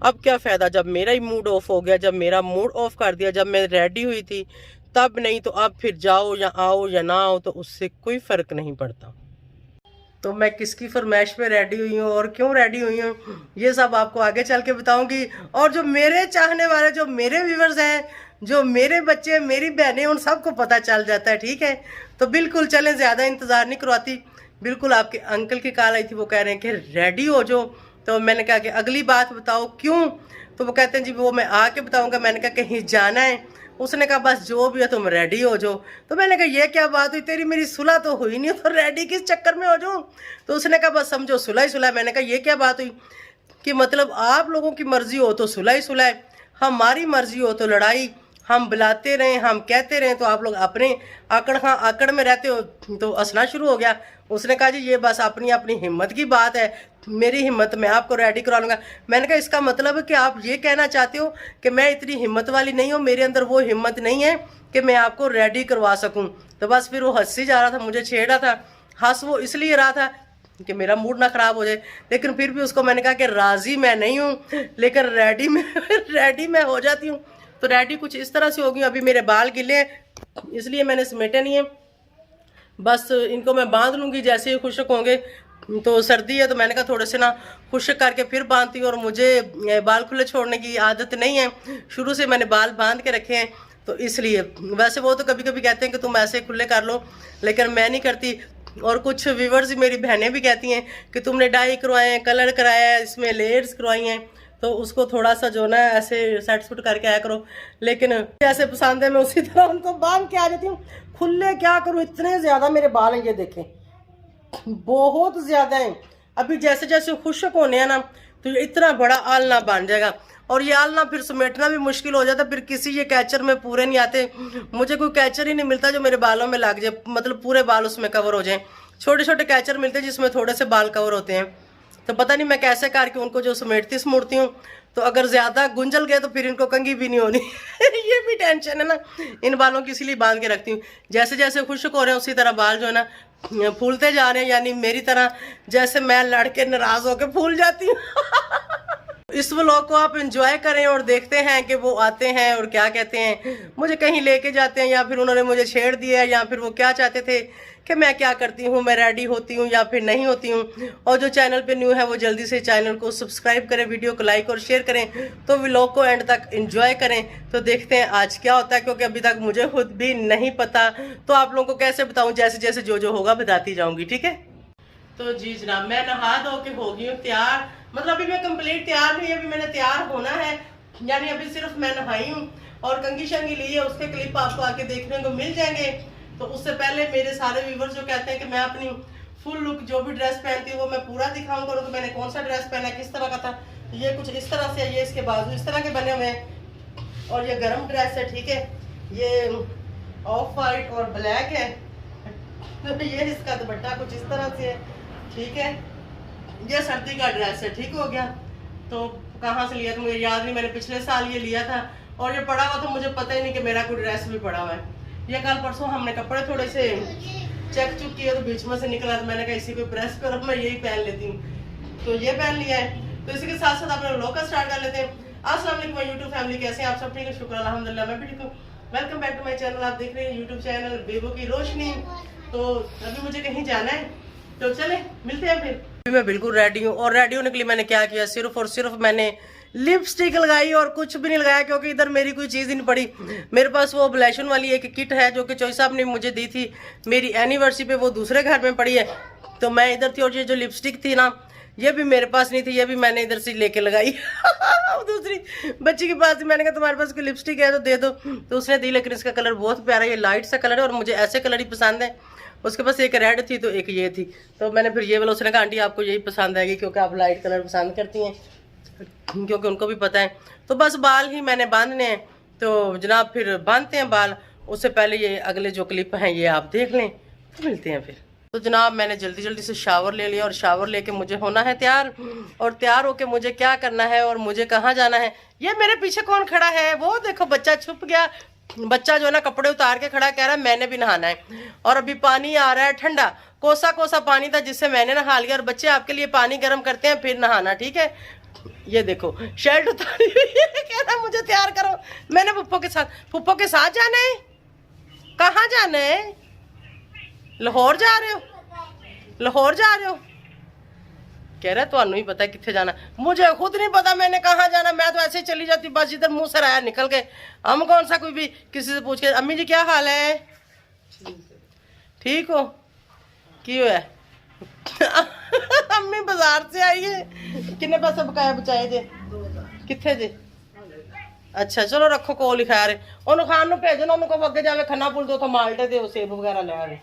अब क्या फ़ायदा, जब मेरा ही मूड ऑफ हो गया, जब मेरा मूड ऑफ कर दिया, जब मैं रेडी हुई थी तब नहीं, तो अब फिर जाओ या आओ या ना आओ तो उससे कोई फ़र्क नहीं पड़ता। तो मैं किसकी फरमाइश पे रेडी हुई हूँ और क्यों रेडी हुई हूँ, ये सब आपको आगे चल के बताऊंगी। और जो मेरे चाहने वाले, जो मेरे व्यूवर्स हैं, जो मेरे बच्चे, मेरी बहनें, उन सबको पता चल जाता है, ठीक है। तो बिल्कुल चलें, ज़्यादा इंतज़ार नहीं करवाती। बिल्कुल आपके अंकल की कॉल आई थी, वो कह रहे हैं कि रेडी हो जो। तो मैंने कहा कि अगली बात बताओ क्यों। तो वो कहते हैं जी वो मैं आके बताऊँगा। मैंने कहा कहीं जाना है। उसने कहा बस जो भी है तुम रेडी हो जाओ। तो मैंने कहा ये क्या बात हुई, तेरी मेरी सुलह तो हुई नहीं, तो रेडी किस चक्कर में हो जाऊँ। तो उसने कहा बस समझो सुलह ही सुलह। मैंने कहा ये क्या बात हुई कि मतलब आप लोगों की मर्जी हो तो सुलह ही सुलह, हमारी मर्जी हो तो लड़ाई। हम बुलाते रहें, हम कहते रहें तो आप लोग अपने आकड़ में रहते हो। तो हंसना शुरू हो गया। उसने कहा जी ये बस अपनी अपनी हिम्मत की बात है, मेरी हिम्मत मैं आपको रेडी करा लूँगा। मैंने कहा इसका मतलब है कि आप ये कहना चाहते हो कि मैं इतनी हिम्मत वाली नहीं हूँ, मेरे अंदर वो हिम्मत नहीं है कि मैं आपको रेडी करवा सकूँ। तो बस फिर वो हंस ही जा रहा था, मुझे छेड़ रहा था। हंस वो इसलिए रहा था कि मेरा मूड ना ख़राब हो जाए। लेकिन फिर भी उसको मैंने कहा कि राज़ी मैं नहीं हूँ, लेकिन रेडी में रेडी मैं हो जाती हूँ। तो रेडी कुछ इस तरह से होगी। अभी मेरे बाल गिले हैं इसलिए मैंने समेटे नहीं है, बस इनको मैं बांध लूँगी जैसे ही खुश्क होंगे। तो सर्दी है तो मैंने कहा थोड़े से ना खुश्क करके फिर बांधती हूँ। और मुझे बाल खुले छोड़ने की आदत नहीं है, शुरू से मैंने बाल बांध के रखे हैं। तो इसलिए वैसे वो तो कभी कभी कहते हैं कि तुम ऐसे खुले कर लो, लेकिन मैं नहीं करती। और कुछ व्यूवर्स मेरी बहनें भी कहती हैं कि तुमने डाई करवाए हैं, कलर कराया है, इसमें लेयर्स करवाई हैं, तो उसको थोड़ा सा जो ना ऐसे सेट सूट करके आया करो। लेकिन जैसे पसंद है मैं उसी तरह उनको बांध के आ जाती हूँ। खुले क्या करूँ, इतने ज़्यादा मेरे बाल हैं, ये देखें बहुत ज़्यादा हैं। अभी जैसे जैसे खुश्क होने हैं ना तो ये इतना बड़ा आलना बन जाएगा। और ये आलना फिर समेटना भी मुश्किल हो जाता है, फिर किसी ये कैचर में पूरे नहीं आते। मुझे कोई कैचर ही नहीं मिलता जो मेरे बालों में लग जाए, मतलब पूरे बाल उसमें कवर हो जाए। छोटे छोटे कैचर मिलते हैं जिसमें थोड़े से बाल कवर होते हैं। तो पता नहीं मैं कैसे करके उनको जो समेटती हूँ। तो अगर ज़्यादा गुंजल गए तो फिर इनको कंघी भी नहीं होनी ये भी टेंशन है ना इन बालों की, इसीलिए बांध के रखती हूँ। जैसे जैसे खुश्क हो रहे हैं उसी तरह बाल जो है ना फूलते जा रहे हैं, यानी मेरी तरह जैसे मैं लड़के नाराज़ होकर फूल जाती हूँ इस व्लॉग को आप एंजॉय करें और देखते हैं कि वो आते हैं और क्या कहते हैं, मुझे कहीं लेके जाते हैं या फिर उन्होंने मुझे छेड़ दिया, या फिर वो क्या चाहते थे कि मैं क्या करती हूँ, मैं रेडी होती हूँ या फिर नहीं होती हूँ। और जो चैनल पे न्यू है वो जल्दी से चैनल को सब्सक्राइब करें, वीडियो को लाइक और शेयर करें, तो व्लॉग को एंड तक एंजॉय करें। तो देखते हैं आज क्या होता है, क्योंकि अभी तक मुझे खुद भी नहीं पता। तो आप लोगों को कैसे बताऊँ, जैसे जैसे जो होगा बताती जाऊँगी, ठीक है। तो जी जनाब मैं नहा धो के हो गई हूँ तैयार, मतलब अभी मैं कंप्लीट तैयार नहीं, अभी मैंने तैयार होना है, यानी अभी सिर्फ मैं नहाई हूँ और कंघी शंगी ली है। उसके क्लिप आपको आके देखने को मिल जाएंगे। तो उससे पहले मेरे सारे व्यूवर्स जो कहते हैं कि मैं अपनी फुल लुक जो भी ड्रेस पहनती हूँ वो मैं पूरा दिखाऊँ करूँ, तो मैंने कौन सा ड्रेस पहना है, किस तरह का था, ये कुछ इस तरह से, ये इसके बाजू इस तरह के बने हुए हैं और ये गर्म ड्रेस है, ठीक है, ये ऑफ वाइट और ब्लैक है तो ये इसका दुपट्टा कुछ इस तरह से है, ठीक है, ये सर्दी का ड्रेस है, ठीक हो गया। तो कहाँ से लिया था मुझे याद नहीं, मैंने पिछले साल ये लिया था और ये पड़ा हुआ था, मुझे पता ही नहीं कि मेरा कोई ड्रेस भी पड़ा हुआ है। ये कल परसों हमने कपड़े थोड़े से चेक चुक किए तो बीच में से निकला, तो मैंने कहा इसी को प्रेस करो, मैं यही पहन लेती हूँ, तो ये पहन लिया है। तो इसी के साथ साथ अपने व्लॉग का स्टार्ट कर लेते हैं। अस्सलाम वालेकुम यूट्यूब फैमिली, कैसे हैं आप सब? ठीक है, शुक्र अल्हम्दुलिल्लाह मैं भी ठीक हूँ। Welcome back to my channel. आप देख रहे हैं यूट्यूब चैनल बेबो की रोशनी। तो अभी मुझे कहीं जाना है तो चले मिलते हैं फिर। मैं बिल्कुल रेडी हूँ और रेडी होने के लिए मैंने क्या किया, सिर्फ और सिर्फ मैंने लिपस्टिक लगाई और कुछ भी नहीं लगाया, क्योंकि इधर मेरी कोई चीज़ ही नहीं पड़ी। मेरे पास वो ब्लैशन वाली एक किट है जो कि चोई साहब ने मुझे दी थी मेरी एनिवर्सरी पे, वो दूसरे घर में पड़ी है। तो मैं इधर थी और ये जो लिपस्टिक थी ना ये भी मेरे पास नहीं थी, ये भी मैंने इधर से लेके लगाई दूसरी बच्ची के पास थी। मैंने कहा तुम्हारे पास कोई लिपस्टिक है तो दे दो, तो उसने दी, लेकिन इसका कलर बहुत प्यारा है, ये लाइट सा कलर है और मुझे ऐसे कलर ही पसंद है। उसके पास एक रेड थी तो एक ये थी, तो मैंने फिर ये वाला, उसने कहा आंटी आपको यही पसंद आएगी क्योंकि आप लाइट कलर पसंद करती हैं, क्योंकि उनको भी पता है। तो बस बाल ही मैंने बांधने हैं, तो जनाब फिर बांधते हैं बाल। उससे पहले ये अगले जो क्लिप हैं ये आप देख लें, तो मिलते हैं फिर। तो जनाब मैंने जल्दी जल्दी से शावर ले लिया और शावर लेके मुझे होना है तैयार, और तैयार होके मुझे क्या करना है और मुझे कहाँ जाना है। ये मेरे पीछे कौन खड़ा है, वो देखो बच्चा छुप गया। बच्चा जो है ना कपड़े उतार के खड़ा, कह रहा है मैंने भी नहाना है, और अभी पानी आ रहा है ठंडा, कोसा कोसा पानी था जिससे मैंने नहा लिया। और बच्चे आपके लिए पानी गर्म करते हैं फिर नहाना, ठीक है। ये देखो शर्ट उतारी हुई है, कह रहा मुझे तैयार करो। मैंने पुप्पो के साथ जाना है। कहाँ जाना है? लाहौर जा रहे हो? लाहौर जा रहे हो? कह रहा तुहानू ही पता है कितने जाना। मुझे खुद नहीं पता मैंने कहाँ जाना, मैं तो ऐसे ही चली जाती बस इधर मुंह से आया निकल के। हम कौन सा कोई भी किसी से पूछ के। अम्मी जी क्या हाल है? ठीक हो? क्यों है? अम्मी बाजार से आई है। कितने पैसे बकाया बचाए जे? कितने जे? अच्छा चलो रखो कोल ही खा रहे ओनू खान नू भेजो ना, उनको अगे जावे खन्ना पुल तो माल्टे दे सेब वगैरह ले आवे।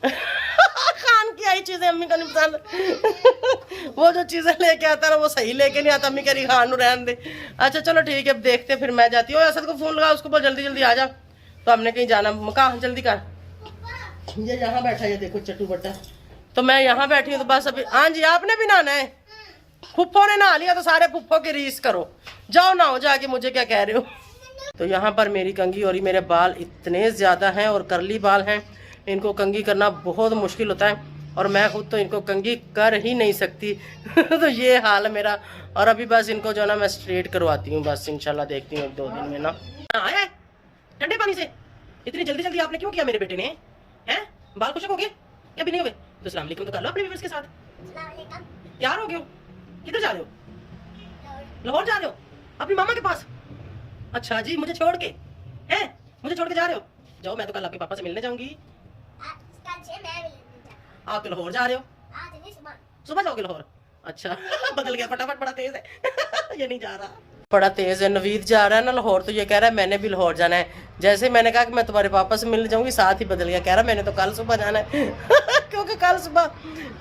खान की आई चीजें अम्मी को नहीं पसंद। वो जो चीजें लेके आता है वो सही लेके नहीं आता। अम्मी कह रही खान रहने दे। अच्छा चलो ठीक है, अब देखते फिर मैं जाती हूँ। असद को फोन लगा, उसको बोल जल्दी जल्दी आ जा। तो हमने कहीं जाना। कहाँ? जल्दी कर। ये यहाँ बैठा है, देखो चट्टू बट्टा। तो मैं यहाँ बैठी हूँ तो बस अभी। हाँ जी आपने भी नहाना है? फुफ्फो ने नहा लिया तो सारे फुफ्फो की रीस करो। जाओ नहाओ जाके, मुझे क्या कह रहे हो। तो यहाँ पर मेरी कंघी हो रही। मेरे बाल इतने ज़्यादा हैं और करली बाल हैं, इनको कंघी करना बहुत मुश्किल होता है और मैं खुद तो इनको कंघी कर ही नहीं सकती। तो ये हाल है मेरा। और अभी बस इनको जो ना मैं स्ट्रेट करवाती हूँ बस, इंशाल्लाह देखती हूँ 1-2 दिन में ना। आया ठंडे पानी से इतनी जल्दी जल्दी आपने क्यों किया मेरे बेटे ने? हैं बाल खुशक हो गए क्या? भी नहीं हुए तो सलाम अलैकुम तो कर लो अपने व्यूअर्स के साथ। तैयार हो गए हो? किधर जा रहे हो? लाहौर जा रहे हो अपनी मामा के पास? अच्छा जी, मुझे छोड़ के हैं? मुझे छोड़ के जा रहे हो? जाओ, मैं तो कल आपके पापा से मिलने जाऊंगी। आप तो लाहौर जा रहे हो? सुबह जाओगे लाहौर? अच्छा बदल गया फटाफट, बड़ा तेज है। ये नहीं जा रहा, बड़ा तेज है। नवीद जा रहा है ना लाहौर, तो ये कह रहा है मैंने भी लाहौर जाना है। जैसे मैंने कहा कि मैं तुम्हारे पापा से मिलने जाऊंगी, साथ ही बदल गया, कह रहा मैंने तो कल सुबह जाना है। क्योंकि कल सुबह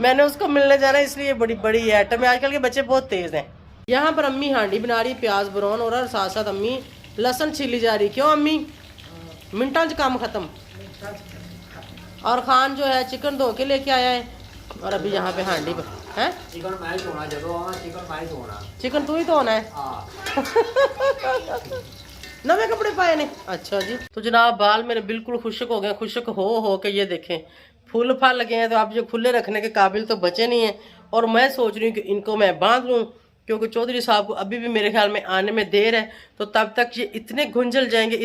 मैंने उसको मिलने जाना है, इसलिए बड़ी बड़ी आइटम है। आजकल के बच्चे बहुत तेज हैं। यहाँ पर अम्मी हांडी बना रही, प्याज ब्राउन हो रहा है, साथ साथ अम्मी लहसुन छीली जा रही। क्यों अम्मी? मिनटा च काम खत्म। और खान जो है चिकन धो के लेके आया है और अभी यहाँ पे हांडी पर है। चिकन तू ही धोना है? नवे कपड़े पाए ने? अच्छा जी। तो जनाब बाल मेरे बिल्कुल खुशक हो गए। खुशक हो के ये देखें फूल फाल लगे हैं, तो आप जो खुले रखने के काबिल तो बचे नहीं हैं। और मैं सोच रही हूँ कि इनको मैं बांध लूँ, क्योंकि चौधरी साहब को अभी भी मेरे ख्याल में आने में देर है। तो तब तक ये इतने गुंजल जाएंगे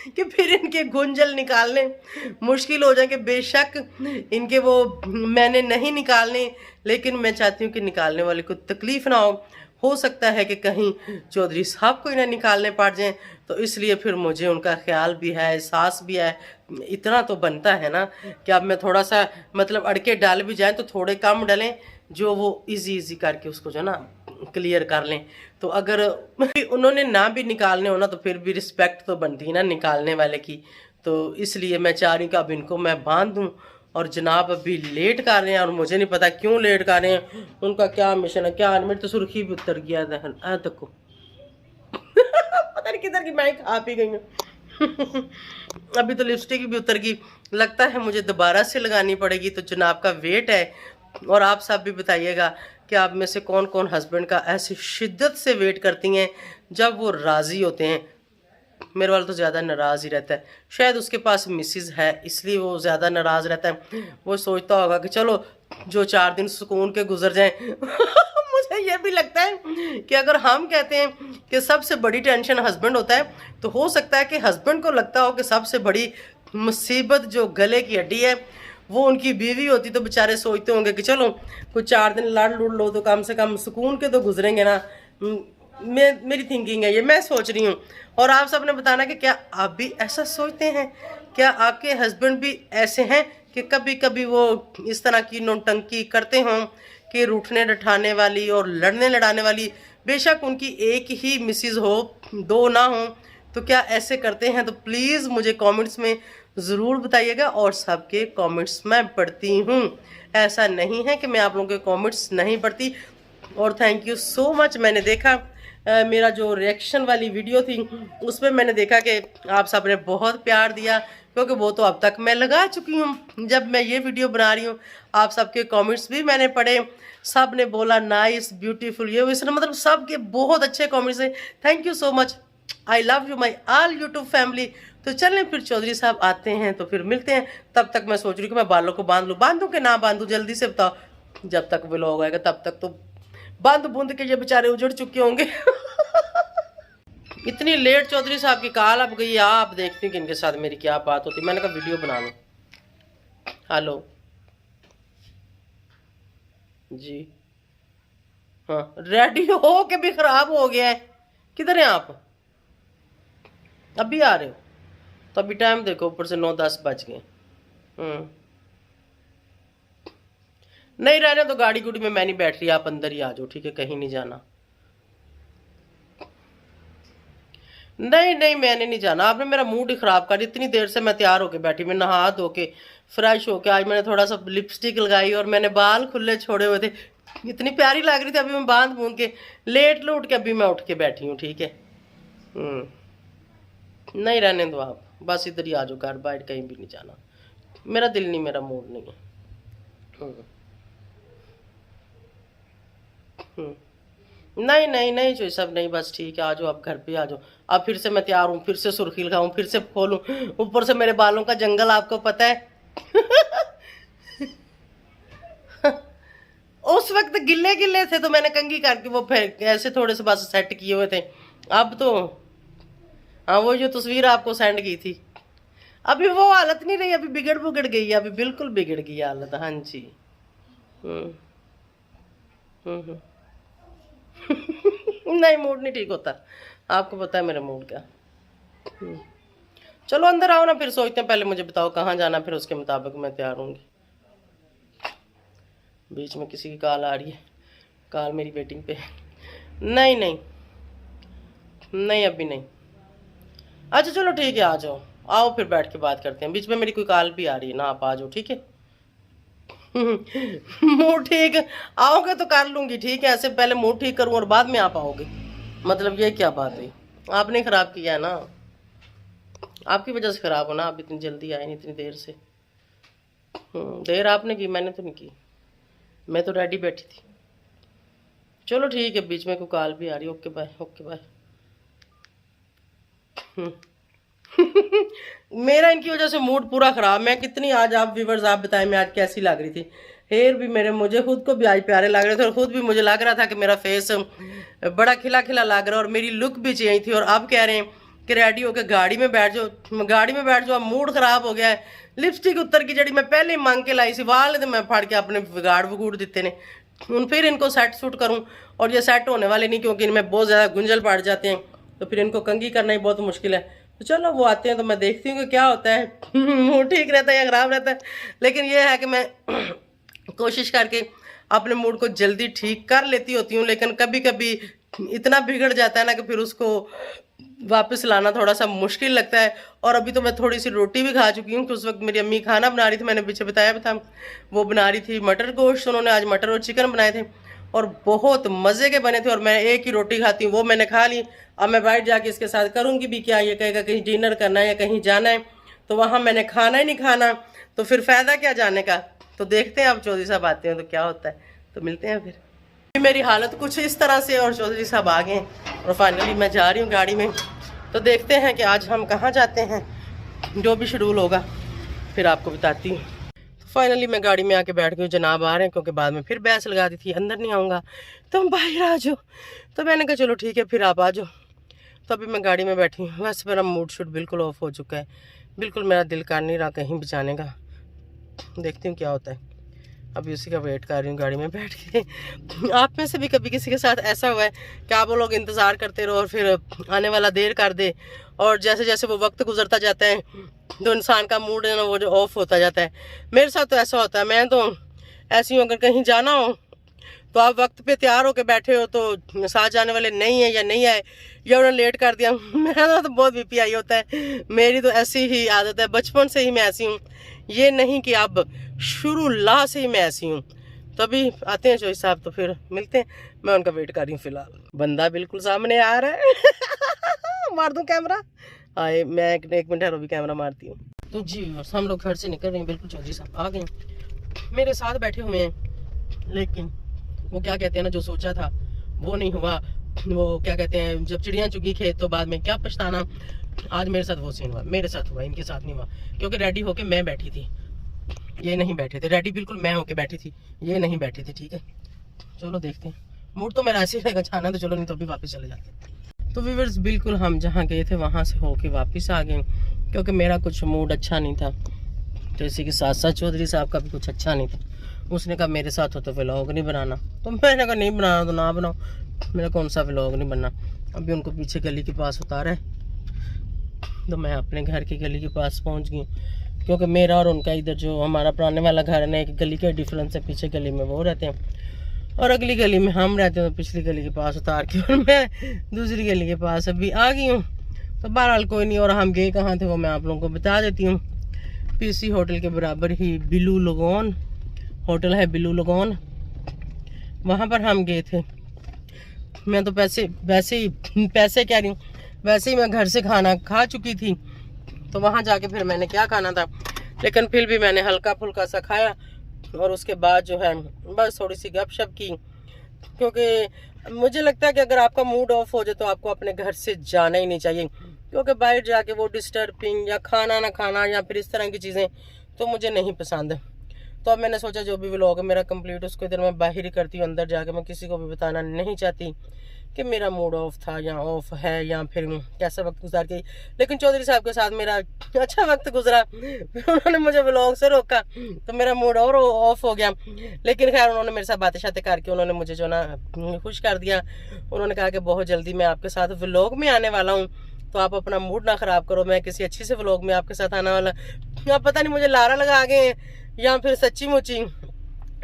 कि फिर इनके गुंजल निकालने मुश्किल हो जाएंगे। बेशक इनके वो मैंने नहीं निकालने, लेकिन मैं चाहती हूँ कि निकालने वाले को तकलीफ ना हो सकता है कि कहीं चौधरी साहब को इन्हें निकालने पड़ जाएं, तो इसलिए फिर मुझे उनका ख्याल भी है, एहसास भी है। इतना तो बनता है ना कि अब मैं थोड़ा सा मतलब अड़के डाल भी जाएं तो थोड़े कम डालें, जो वो इजी करके उसको जो ना क्लियर कर लें। तो अगर उन्होंने ना भी निकालने हो ना, तो फिर भी रिस्पेक्ट तो बनती है ना निकालने वाले की। तो इसलिए मैं चाह रही हूँ कि अब इनको मैं बांध दूँ। और जनाब अभी लेट कर रहे हैं और मुझे नहीं पता क्यों लेट कर रहे हैं, उनका क्या मिशन है क्या। मेरी तो सुर्खी भी उतर गया है तक को। पता नहीं किधर की मैं खा पी गई हूँ। अभी तो लिपस्टिक भी उतर गई, लगता है मुझे दोबारा से लगानी पड़ेगी। तो जनाब का वेट है। और आप सब भी बताइएगा कि आप में से कौन कौन हस्बैंड का ऐसी शिद्दत से वेट करती हैं जब वो राज़ी होते हैं। मेरे वाला तो ज़्यादा नाराज़ ही रहता है, शायद उसके पास मिसेस है इसलिए वो ज़्यादा नाराज़ रहता है। वो सोचता होगा कि चलो जो 4 दिन सुकून के गुजर जाएं। मुझे ये भी लगता है कि अगर हम कहते हैं कि सबसे बड़ी टेंशन हस्बैंड होता है, तो हो सकता है कि हस्बैंड को लगता हो कि सबसे बड़ी मुसीबत जो गले की हड्डी है वो उनकी बीवी होती। तो बेचारे सोचते होंगे कि चलो कुछ 4 दिन लड़ लुड़ लो तो कम से कम सुकून के तो गुजरेंगे ना। मेरी थिंकिंग है ये, मैं सोच रही हूँ। और आप सब ने बताना कि क्या आप भी ऐसा सोचते हैं? क्या आपके हस्बैंड भी ऐसे हैं कि कभी कभी वो इस तरह की नौटंकी करते हों कि रूठने डठाने वाली और लड़ने लड़ाने वाली, बेशक उनकी एक ही मिसेज हो 2 ना हो, तो क्या ऐसे करते हैं? तो प्लीज़ मुझे कमेंट्स में ज़रूर बताइएगा। और सबके कमेंट्स मैं पढ़ती हूँ, ऐसा नहीं है कि मैं आप लोगों के कमेंट्स नहीं पढ़ती। और थैंक यू सो मच। मैंने देखा मेरा जो रिएक्शन वाली वीडियो थी उसमें मैंने देखा कि आप सब ने बहुत प्यार दिया, क्योंकि वो तो अब तक मैं लगा चुकी हूँ जब मैं ये वीडियो बना रही हूँ। आप सबके कमेंट्स भी मैंने पढ़े, सब ने बोला नाइस ब्यूटीफुल, ये इसने मतलब सबके बहुत अच्छे कमेंट्स हैं। Thank you so much, I love you my all YouTube family. तो चलें फिर चौधरी साहब आते हैं तो फिर मिलते हैं। तब तक मैं सोच रही हूँ कि मैं बालों को बांध लूँ, बांधूँ कि ना बांधूँ, जल्दी से बताओ। जब तक व्लॉग आएगा तब तक तो बांध बूंद के ये बेचारे उजड़ चुके होंगे। इतनी लेट चौधरी साहब की कॉल अब गई। आप देखती हैं कि इनके साथ मेरी क्या बात होती। मैंने कहा वीडियो बना लूँ। हेलो जी, हाँ रेडी हो के भी खराब हो गया है। किधर हैं आप? अभी आ रहे हो? तो अभी टाइम देखो, ऊपर से 9-10 बज गए। नहीं रहने तो गाड़ी गुड़ी में मैं नहीं बैठ रही, आप अंदर ही आ जाओ, ठीक है? कहीं नहीं जाना। नहीं नहीं मैंने नहीं जाना। आपने मेरा मूड ही खराब कर। इतनी देर से मैं तैयार होके बैठी, मैं नहा धो के फ्रेश होके, आज मैंने थोड़ा सा लिपस्टिक लगाई और मैंने बाल खुले छोड़े हुए थे, इतनी प्यारी लग रही थी। अभी मैं बांध बूंद के लेट लूट के अभी मैं उठ के बैठी हूँ, ठीक है? नहीं रहने दो आप, बस इधर ही आ जाओ, घर बाहर कहीं भी नहीं जाना। मेरा दिल नहीं, मेरा मूड नहीं है। नहीं नहीं नहीं जो सब नहीं, बस ठीक है, आ जाओ आप, घर पे आ जाओ। अब फिर से मैं तैयार हूँ, फिर से सुर्खी लगाऊं, फिर से खोलूं, ऊपर से मेरे बालों का जंगल, आपको पता है। उस वक्त गिल्ले गिल्ले थे तो मैंने कंघी करके वो फिर ऐसे थोड़े से बस सेट किए हुए थे। अब तो हाँ, वो जो तस्वीर आपको सेंड की थी, अभी वो हालत नहीं रही, अभी बिगड़ गई है, अभी बिल्कुल बिगड़ गई हालत। हाँ जी। नहीं मूड नहीं ठीक होता, आपको पता है मेरा मूड क्या। चलो अंदर आओ ना, फिर सोचते हैं। पहले मुझे बताओ कहाँ जाना, फिर उसके मुताबिक मैं तैयार होंगी। बीच में किसी की कॉल आ रही है, कॉल मेरी वेटिंग पे। नहीं नहीं नहीं अभी नहीं। अच्छा चलो ठीक है, आ जाओ, आओ फिर बैठ के बात करते हैं। बीच में मेरी कोई कॉल भी आ रही है ना, आप आ जाओ, ठीक है? मूड ठीक आओगे तो कर लूंगी, ठीक है? ऐसे पहले मूड ठीक करूँ और बाद में आप आओगे, मतलब ये क्या बात है? आपने खराब किया है ना, आपकी वजह से खराब हो ना। आप इतनी जल्दी आए नहीं, इतनी देर से। देर आपने की, मैंने तो नहीं की, मैं तो रेडी बैठी थी। चलो ठीक है, बीच में कोई कॉल भी आ रही है। Okay bye, okay bye. मेरा इनकी वजह से मूड पूरा खराब। मैं कितनी आज, आप व्यूवर्स आप बताएं मैं आज कैसी लग रही थी। हेयर भी मेरे, मुझे खुद को भी आज प्यारे लग रहे थे और खुद भी मुझे लग रहा था कि मेरा फेस बड़ा खिला खिला लग रहा है और मेरी लुक भी चेंज थी। और अब कह रहे हैं कि रेडी होकर गाड़ी में बैठ जाओ, गाड़ी में बैठ जाओ, मूड खराब हो गया है। लिपस्टिक उत्तर की जड़ी मैं पहले ही मांग के लाई सी, वाल तो मैं फाड़ के अपने बिगाड़ वगूड़ देते ने। फिर इनको सेट सूट करूँ और ये सेट होने वाले नहीं, क्योंकि इनमें बहुत ज़्यादा गुंजल पड़ जाते हैं, तो फिर इनको कंघी करना ही बहुत मुश्किल है। तो चलो वो आते हैं तो मैं देखती हूँ कि क्या होता है। मूड ठीक रहता है या ख़राब रहता है, लेकिन ये है कि मैं कोशिश करके अपने मूड को जल्दी ठीक कर लेती होती हूँ। लेकिन कभी कभी इतना बिगड़ जाता है ना कि फिर उसको वापस लाना थोड़ा सा मुश्किल लगता है। और अभी तो मैं थोड़ी सी रोटी भी खा चुकी हूँ कि उस वक्त मेरी अम्मी खाना बना रही थी, मैंने पीछे बताया भी था, वो बना रही थी मटर गोश्त। उन्होंने आज मटर और चिकन बनाए थे और बहुत मज़े के बने थे, और मैं एक ही रोटी खाती हूँ, वो मैंने खा ली। अब मैं बाहर जाके इसके साथ करूँगी भी क्या, ये कहेगा कहीं डिनर करना है या कहीं जाना है, तो वहाँ मैंने खाना ही नहीं खाना, तो फिर फ़ायदा क्या जाने का। तो देखते हैं अब चौधरी साहब आते हैं तो क्या होता है, तो मिलते हैं फिर। मेरी हालत कुछ इस तरह से और चौधरी साहब आ गए और फाइनली मैं जा रही हूँ गाड़ी में। तो देखते हैं कि आज हम कहाँ जाते हैं, जो भी शेड्यूल होगा फिर आपको बताती हूँ। तो फाइनली मैं गाड़ी में आके बैठ गई। जनाब आ रहे हैं क्योंकि बाद में फिर बहस लगा दी थी, अंदर नहीं आऊँगा तुम बाहर आ जाओ। तो मैंने कहा चलो ठीक है फिर आप आ जाओ। तो अभी मैं गाड़ी में बैठी हूँ। वैसे मेरा मूड शूट बिल्कुल ऑफ हो चुका है, बिल्कुल मेरा दिल कर नहीं रहा कहीं भी जाने का। देखती हूँ क्या होता है, अभी उसी का वेट कर रही हूँ गाड़ी में बैठ के। आप में से भी कभी किसी के साथ ऐसा हुआ है कि आप वो लोग इंतज़ार करते रहो और फिर आने वाला देर कर दे, और जैसे जैसे वो वक्त गुजरता जाता है तो इंसान का मूड है ना वो जो ऑफ होता जाता है। मेरे साथ तो ऐसा होता है। मैं तो ऐसी हूँ, अगर कहीं जाना हो तो आप वक्त पे तैयार होकर बैठे हो तो साथ जाने वाले नहीं है या नहीं आए या उन्होंने लेट कर दिया, मेरा तो बहुत बीपी आई होता है। मेरी तो ऐसी ही आदत है, बचपन से ही मैं ऐसी हूँ, ये नहीं कि अब शुरू ला से ही मैं ऐसी हूँ। तो अभी आते हैं चौधरी साहब, तो फिर मिलते हैं। मैं उनका वेट कर रही हूँ फिलहाल। बंदा बिल्कुल सामने आ रहा है। मार दूँ कैमरा? आए, मैं एक मिनट है, भी कैमरा मारती हूँ। तो जी हम लोग घर से निकल रहे हैं, बिल्कुल चौधरी साहब आ गए, मेरे साथ बैठे हुए हैं। लेकिन वो क्या कहते हैं ना, जो सोचा था वो नहीं हुआ। वो क्या कहते हैं, जब चिड़िया चुगी खेत तो बाद में क्या पछताना। आज मेरे साथ वो सीन हुआ, मेरे साथ हुआ, इनके साथ नहीं हुआ, क्योंकि रेडी होके मैं बैठी थी, ये नहीं बैठे थे। रेडी बिल्कुल मैं होके बैठी थी, ये नहीं बैठी थी। ठीक है, चलो देखते हैं। मूड तो मेरा ऐसे ही रहेगा, जाना तो चलो, नहीं तो अभी वापस चले जाते हैं। तो व्यूअर्स बिल्कुल हम जहाँ गए थे वहाँ से होके वापस आ गए, क्योंकि मेरा कुछ मूड अच्छा नहीं था। तो इसी के साथ साथ चौधरी साहब का भी कुछ अच्छा नहीं था। उसने कहा मेरे साथ हो तो व्लॉग नहीं बनाना, तो मैंने कहा नहीं बनाना तो ना बनाओ, मेरा कौन सा व्लॉग नहीं बनना। अभी उनको पीछे गली के पास उतारा है, तो मैं अपने घर की गली के पास पहुंच गई, क्योंकि मेरा और उनका इधर जो हमारा पुराने वाला घर है ना, एक गली का डिफरेंस है। पीछे गली में वो रहते हैं और अगली गली में हम रहते हैं। तो पिछली गली के पास उतार के और मैं दूसरी गली के पास अभी आ गई हूँ। तो बहरहाल कोई नहीं। और हम गए कहाँ थे वो मैं आप लोगों को बता देती हूँ। पीसी होटल के बराबर ही बिलू लगोन होटल है, बिलू लगोन, वहाँ पर हम गए थे। मैं तो पैसे कह रही हूँ, वैसे ही मैं घर से खाना खा चुकी थी, तो वहाँ जाके फिर मैंने क्या खाना था, लेकिन फिर भी मैंने हल्का फुल्का सा खाया। और उसके बाद जो है बस थोड़ी सी गपशप की, क्योंकि मुझे लगता है कि अगर आपका मूड ऑफ हो जाए तो आपको अपने घर से जाना ही नहीं चाहिए, क्योंकि बाहर जाके वो डिस्टर्बिंग या खाना ना खाना या फिर इस तरह की चीज़ें तो मुझे नहीं पसंद। तो अब मैंने सोचा जो भी व्लॉग है मेरा कंप्लीट, उसको इधर मैं बाहर ही करती हूँ। अंदर जाके मैं किसी को भी बताना नहीं चाहती कि मेरा मूड ऑफ था या ऑफ है या फिर कैसा वक्त गुजार गई। लेकिन चौधरी साहब के साथ मेरा अच्छा वक्त गुजरा, उन्होंने मुझे व्लॉग से रोका तो मेरा मूड और ऑफ हो गया। लेकिन खैर उन्होंने मेरे साथ बातें शातें करके उन्होंने मुझे जो ना खुश कर दिया। उन्होंने कहा कि बहुत जल्दी मैं आपके साथ व्लॉग में आने वाला हूँ, तो आप अपना मूड ना ख़राब करो, मैं किसी अच्छी से व्लॉग में आपके साथ आने वाला। आप पता नहीं मुझे लारा लगा गए या फिर सच्ची मुच्ची,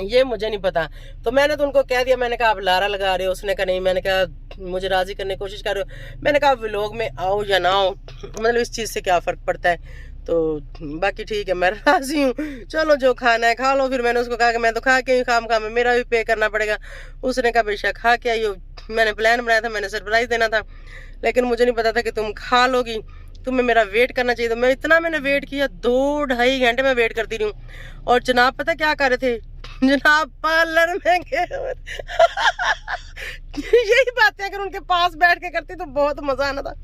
ये मुझे नहीं पता। तो मैंने तो उनको कह दिया, मैंने कहा आप लारा लगा रहे हो। उसने कहा नहीं, मैंने कहा मुझे राजी करने की कोशिश कर रहे हो। मैंने कहा व्लॉग में आओ या ना आओ, मतलब इस चीज़ से क्या फ़र्क पड़ता है। तो बाकी ठीक है, मैं राजी हूँ, चलो जो खाना है खा लो। फिर मैंने उसको कहा कि मैं तो खा के ही खाम में मेरा भी पे करना पड़ेगा। उसने कहा बेशक खा के आई हो, मैंने प्लान बनाया था, मैंने सरप्राइज़ देना था, लेकिन मुझे नहीं पता था कि तुम खा लोगी, तुम्हें मेरा वेट करना चाहिए। तो मैंने वेट किया, 2-2.5 घंटे में वेट करती रही हूँ। और जनाब पता क्या कर रहे थे, जनाब पार्लर में गए। यही बातें अगर उनके पास बैठ के करती तो बहुत मजा आना था।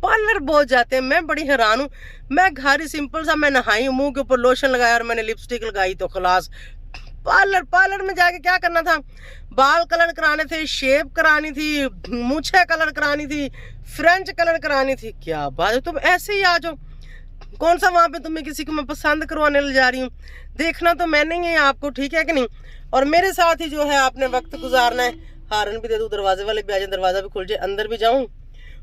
पार्लर बहुत जाते हैं, मैं बड़ी हैरान हूँ। मैं घर ही सिंपल सा, मैं नहाई, मुंह के ऊपर लोशन लगाया और मैंने लिपस्टिक लगाई तो खलास। पार्लर में जाके क्या करना था, बाल कलर कराने थे, शेव करानी थी, मूछें कलर करानी थी, फ्रेंच कलर करानी थी। क्या बात है, तुम ऐसे ही आ जाओ। कौन सा वहां पे तुम्हें किसी को मैं पसंद करवाने ले जा रही हूँ, देखना तो मैंने ही है आपको, ठीक है कि नहीं। और मेरे साथ ही जो है आपने वक्त गुजारना है। हारन भी दे दूं, दरवाजे वाले भी आ जाए, दरवाजा भी खुल जाए, अंदर भी जाऊं,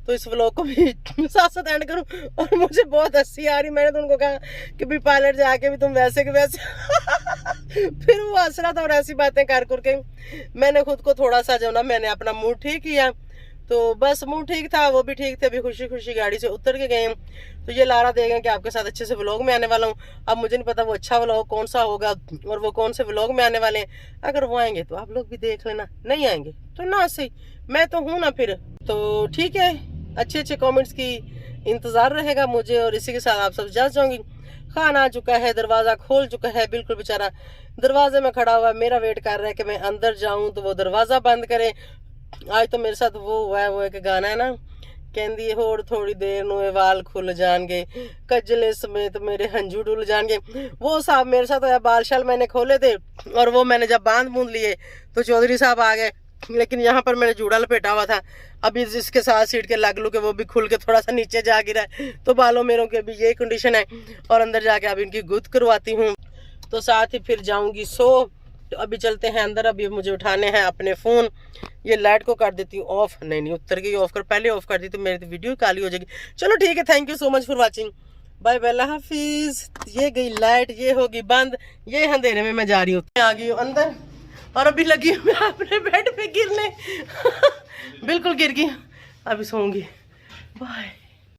तो इस व्लॉग को भी साथ साथ एंड करूं। और मुझे बहुत हंसी आ रही, मैंने तो उनको कहा कि भी पार्लर जाके भी तुम वैसे के वैसे फिर वो हंस रहा था और ऐसी बातें कर करके मैंने खुद को थोड़ा सा जो ना, मैंने अपना मूड ठीक किया। तो बस मूड ठीक था, वो भी ठीक थे। अभी खुशी खुशी गाड़ी से उतर के गए। तो ये लारा दे गए कि आपके साथ अच्छे से व्लॉग में आने वाला हूँ। अब मुझे नहीं पता वो अच्छा व्लॉग कौन सा होगा और वो कौन से व्लॉग में आने वाले हैं। अगर वो आएंगे तो आप लोग भी देख लेना, नहीं आएंगे तो ना सही, मैं तो हूँ ना फिर। तो ठीक है, अच्छे अच्छे कमेंट्स की इंतजार रहेगा मुझे। और इसी के साथ आप सब जा जाऊंगी। खाना आ चुका है, दरवाजा खोल चुका है, बिल्कुल बेचारा दरवाजे में खड़ा हुआ मेरा वेट कर रहा है कि मैं अंदर जाऊं तो वो दरवाजा बंद करे। आज तो मेरे साथ वो हुआ है, वो एक गाना है ना, कहती होड़ थोड़ी देर नु वाल खुल जाएंगे, कजले समेत मेरे हंजू डुल जाएंगे। वो साहब मेरे साथ होया, बाल शाल मैंने खोले थे और वो मैंने जब बांध बूंद लिए तो चौधरी साहब आ गए। लेकिन यहाँ पर मैंने जूड़ा लपेटा हुआ था, अभी जिसके साथ सीट के लग लू के वो भी खुल के थोड़ा सा नीचे जा गिरा। तो बालों मेरों की अभी यही कंडीशन है। और अंदर जाके अब इनकी गुद करवाती हूँ, तो साथ ही फिर जाऊंगी सो। तो अभी चलते हैं अंदर। अभी मुझे उठाने हैं अपने फ़ोन। ये लाइट को कर देती हूँ ऑफ, नहीं उतर गई ऑफ कर, पहले ऑफ कर दी तो मेरी वीडियो काली हो जाएगी। चलो ठीक है, thank you so much for watching, bye bye, अल्लाह हाफिज। ये गई लाइट, ये होगी बंद, ये अंधेरे में मैं जा रही हूँ। आ गई हूँ अंदर और अभी लगी हूँ मैं अपने बेड पे गिरने बिल्कुल गिर गई, अभी सोऊंगी। बाय।